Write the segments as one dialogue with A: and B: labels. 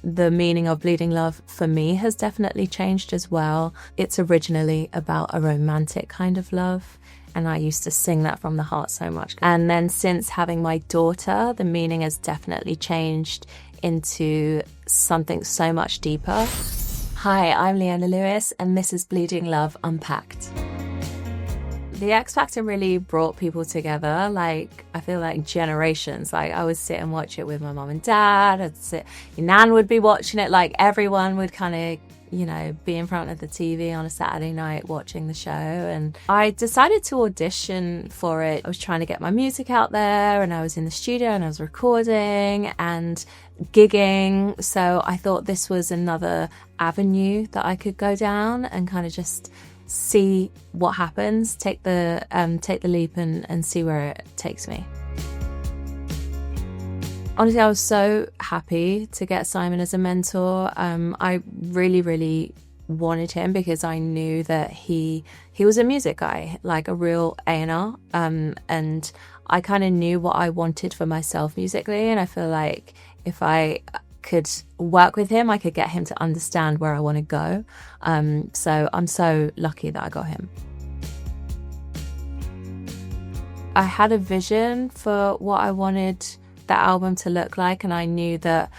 A: the meaning of Bleeding Love for me has definitely changed as well. It's originally about a romantic kind of love, and I used to sing that from the heart so much. And then since having my daughter, the meaning has definitely changed into something so much deeper. Hi, I'm Leona Lewis, and this is Bleeding Love Unpacked. The X Factor really brought people together, like, I feel like generations. Like, I would sit and watch it with my mum and dad. Your nan would be watching it. Like, everyone would kind of, be in front of the TV on a Saturday night watching the show. And I decided to audition for it. I was trying to get my music out there, and I was in the studio and I was recording and gigging. So I thought this was another avenue that I could go down and kind of just see what happens, take the leap and see where it takes me. Honestly, I was so happy to get Simon as a mentor. I really, really wanted him because I knew that he was a music guy, like a real A&R, and I kind of knew what I wanted for myself musically, and I feel like if I could work with him, I could get him to understand where I want to go. So I'm so lucky that I got him. I had a vision for what I wanted that album to look like, and I knew that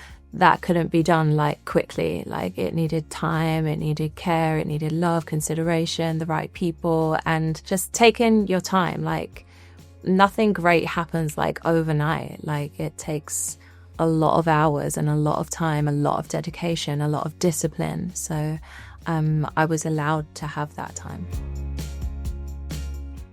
A: couldn't be done like quickly. Like, it needed time, it needed care, it needed love, consideration, the right people, and just taking your time. Like, nothing great happens like overnight. Like, it takes a lot of hours and a lot of time, a lot of dedication, a lot of discipline. So I was allowed to have that time.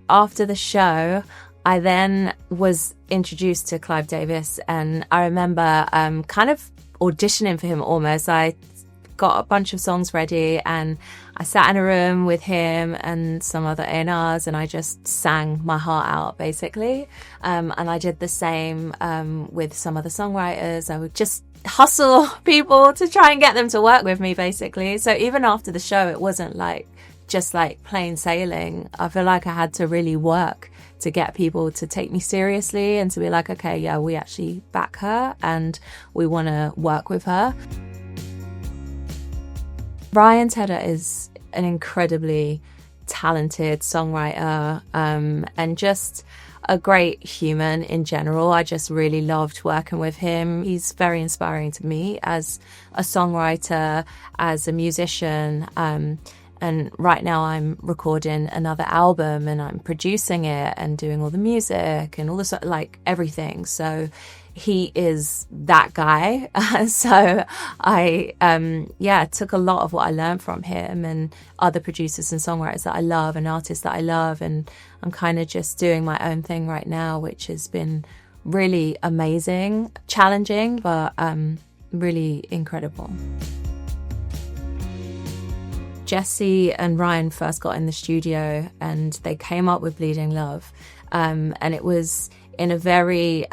A: After the show, I then was introduced to Clive Davis, and I remember kind of auditioning for him almost. I got a bunch of songs ready and I sat in a room with him and some other A&Rs, and I just sang my heart out, basically. And I did the same with some other songwriters. I would just hustle people to try and get them to work with me, basically. So even after the show, it wasn't like just like plain sailing. I feel like I had to really work to get people to take me seriously and to be like, okay, yeah, we actually back her and we want to work with her. Ryan Tedder is an incredibly talented songwriter and just a great human in general. I just really loved working with him. He's very inspiring to me as a songwriter, as a musician. And right now I'm recording another album and I'm producing it and doing all the music and all the like everything. So he is that guy. So I took a lot of what I learned from him and other producers and songwriters that I love and artists that I love, and I'm kind of just doing my own thing right now, which has been really amazing, challenging, but really incredible. Jesse and Ryan first got in the studio and they came up with Bleeding Love, and it was in a very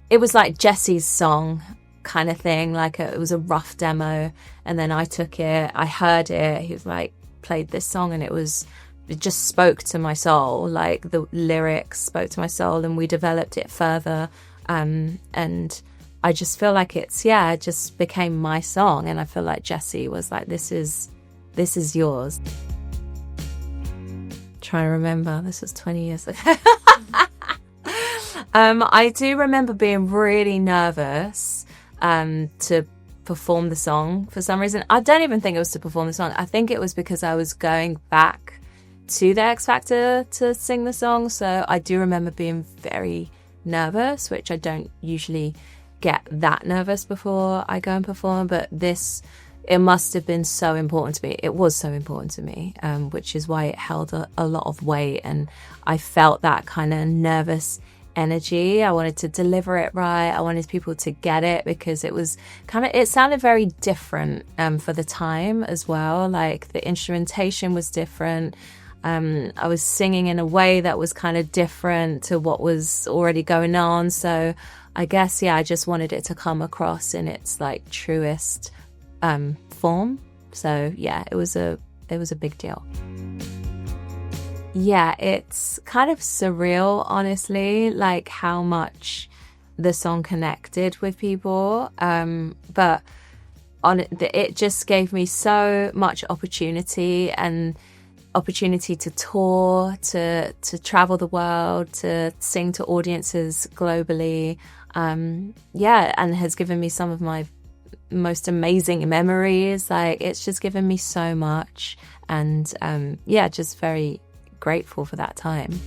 A: it was like Jesse's song kind of thing, like it was a rough demo, and then I took it, I heard it, he was like, played this song, and it just spoke to my soul, like the lyrics spoke to my soul, and we developed it further, and I just feel like it just became my song, and I feel like Jesse was like, this is yours. Trying to remember, this was 20 years ago. I do remember being really nervous to perform the song for some reason. I don't even think it was to perform the song. I think it was because I was going back to the X Factor to sing the song. So I do remember being very nervous, which I don't usually get that nervous before I go and perform. But it must have been so important to me. It was so important to me, which is why it held a lot of weight. And I felt that kind of nervous energy. I wanted to deliver it right. I wanted people to get it because it sounded very different for the time as well. Like the instrumentation was different. I was singing in a way that was kind of different to what was already going on. So I guess, I just wanted it to come across in its like truest form. So it was a big deal. It's kind of surreal, honestly, like how much the song connected with people. But it just gave me so much opportunity to tour, to travel the world, to sing to audiences globally. And has given me some of my most amazing memories. Like, it's just given me so much, and just very grateful for that time.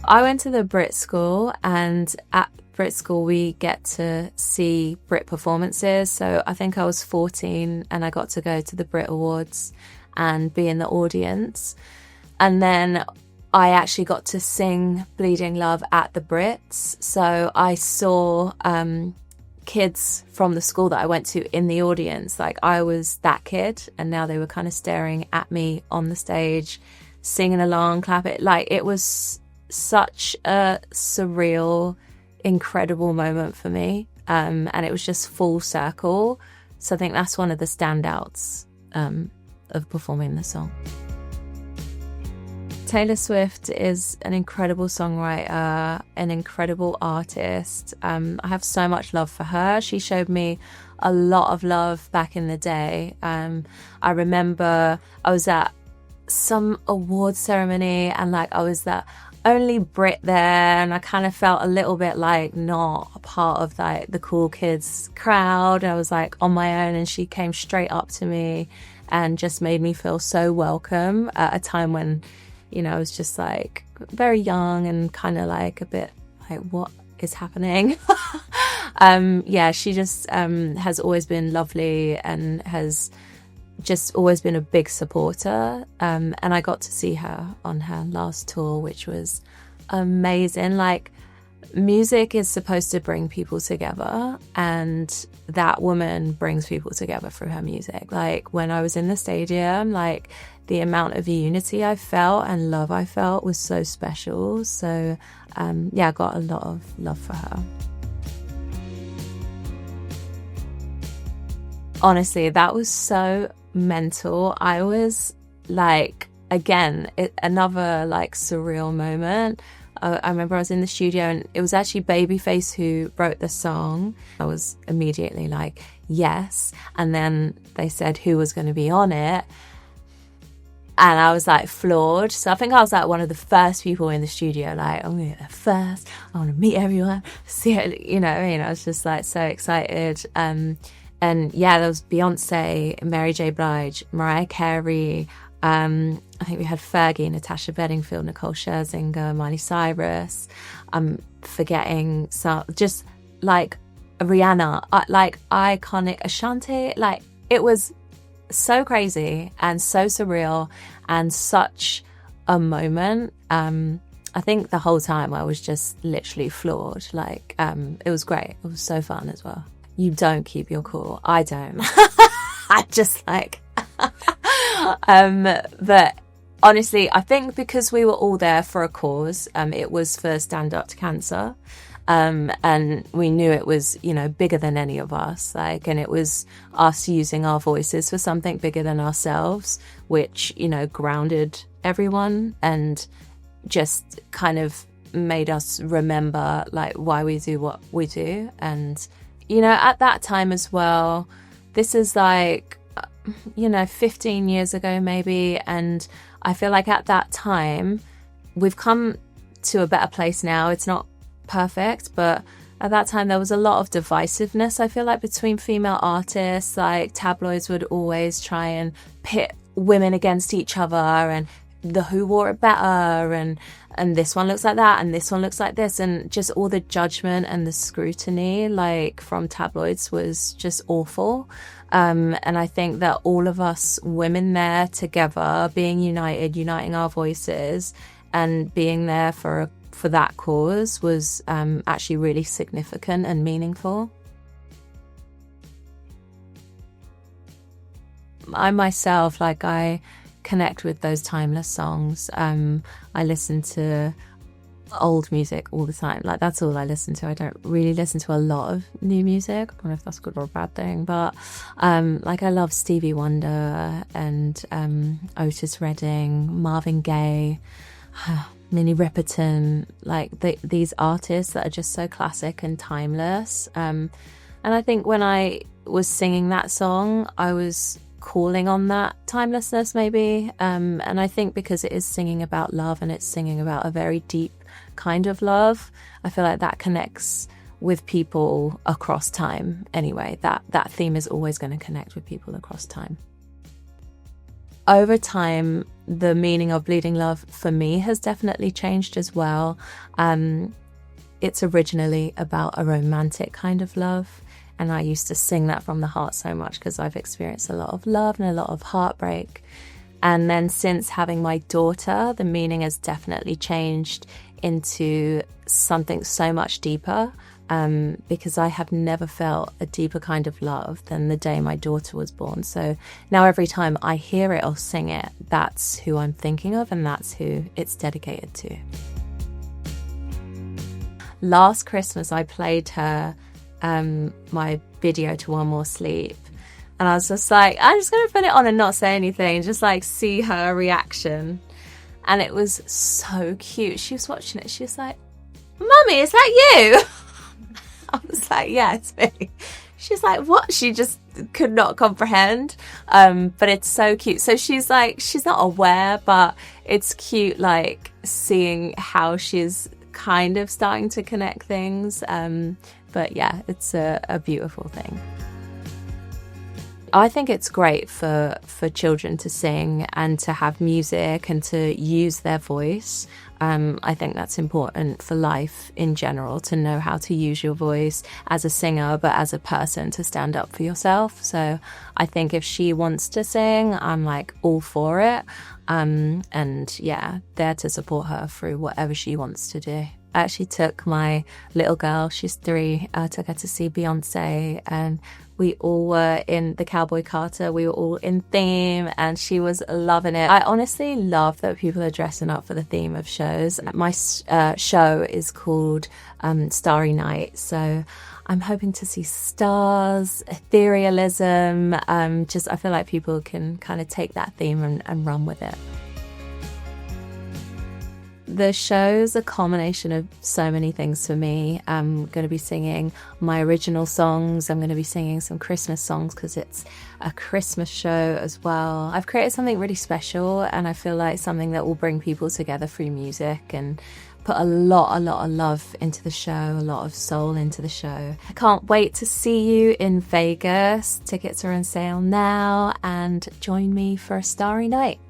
A: I went to the Brit School, and at Brit School we get to see Brit performances. So I think I was 14 and I got to go to the Brit Awards and be in the audience. And then I actually got to sing Bleeding Love at the Brits. So I saw kids from the school that I went to in the audience. Like, I was that kid, and now they were kind of staring at me on the stage, singing along, clapping. Like, it was such a surreal, incredible moment for me. And it was just full circle. So I think that's one of the standouts of performing the song. Taylor Swift is an incredible songwriter, an incredible artist. I have so much love for her. She showed me a lot of love back in the day. I remember I was at some award ceremony, and like, I was that only Brit there, and I kind of felt a little bit like not a part of like the cool kids crowd. I was like on my own, and she came straight up to me and just made me feel so welcome at a time when, you know, I was just like very young and kind of like a bit like, what is happening? She just has always been lovely and has just always been a big supporter. And I got to see her on her last tour, which was amazing. Like, music is supposed to bring people together, and that woman brings people together through her music. Like, when I was in the stadium, like, the amount of unity I felt and love I felt was so special. So I got a lot of love for her. Honestly, that was so mental. I was like, again, another like surreal moment. I remember I was in the studio, and it was actually Babyface who wrote the song. I was immediately like, yes. And then they said who was going to be on it. And I was like floored. So I think I was like one of the first people in the studio, like, I'm going to be there first. I want to meet everyone. See it, you know, I was just like so excited. And there was Beyonce, Mary J. Blige, Mariah Carey. I think we had Fergie, Natasha Bedingfield, Nicole Scherzinger, Miley Cyrus. I'm forgetting some, just like Rihanna, like iconic Ashanti. Like, it was so crazy and so surreal and such a moment. I think the whole time I was just literally floored. Like, it was great. It was so fun as well. You don't keep your cool. I don't. I just like, but honestly, I think because we were all there for a cause, it was for Stand Up to Cancer. And we knew it was, you know, bigger than any of us, like, and it was us using our voices for something bigger than ourselves, which, you know, grounded everyone and just kind of made us remember like why we do what we do. And, you know, at that time as well, this is like, 15 years ago maybe, and I feel like at that time we've come to a better place now. It's not perfect, but at that time there was a lot of divisiveness, I feel like, between female artists. Like, tabloids would always try and pit women against each other, and the who wore it better, and this one looks like that, and this one looks like this, and just all the judgment and the scrutiny like from tabloids was just awful. And I think that all of us women there together, being uniting our voices and being there for that cause was actually really significant and meaningful. I myself, like, I connect with those timeless songs. I listen to old music all the time. Like, that's all I listen to. I don't really listen to a lot of new music. I don't know if that's a good or a bad thing, but like, I love Stevie Wonder and Otis Redding, Marvin Gaye, Minnie Riperton, like these artists that are just so classic and timeless. And I think when I was singing that song, I was calling on that timelessness maybe. And I think because it is singing about love and it's singing about a very deep kind of love, I feel like that connects with people across time anyway. That theme is always going to connect with people across time. Over time, the meaning of bleeding love for me has definitely changed as well. It's originally about a romantic kind of love, and I used to sing that from the heart so much because I've experienced a lot of love and a lot of heartbreak. And then since having my daughter, the meaning has definitely changed into something so much deeper, because I have never felt a deeper kind of love than the day my daughter was born. So now every time I hear it or sing it, that's who I'm thinking of and that's who it's dedicated to. Last Christmas, I played her my video to One More Sleep. And I was just like, I'm just going to put it on and not say anything, just like see her reaction. And it was so cute. She was watching it. She was like, Mummy, is that you? I was like, yeah, it's me. She's like, what? She just could not comprehend. But it's so cute. So she's like, she's not aware, but it's cute, like seeing how she's kind of starting to connect things. But yeah, it's a beautiful thing. I think it's great for children to sing and to have music and to use their voice. I think that's important for life in general, to know how to use your voice as a singer, but as a person to stand up for yourself. So I think if she wants to sing, I'm like all for it. And yeah, there to support her through whatever she wants to do. I actually took my little girl, she's 3, took her to see Beyonce, and we all were in the Cowboy Carter. We were all in theme and she was loving it. I honestly love that people are dressing up for the theme of shows. My show is called Starry Night. So I'm hoping to see stars, etherealism. I feel like people can kind of take that theme and run with it. The show's a combination of so many things for me. I'm going to be singing my original songs. I'm going to be singing some Christmas songs because it's a Christmas show as well. I've created something really special, and I feel like something that will bring people together through music and put a lot of love into the show, a lot of soul into the show. I can't wait to see you in Vegas. Tickets are on sale now, and join me for a starry night.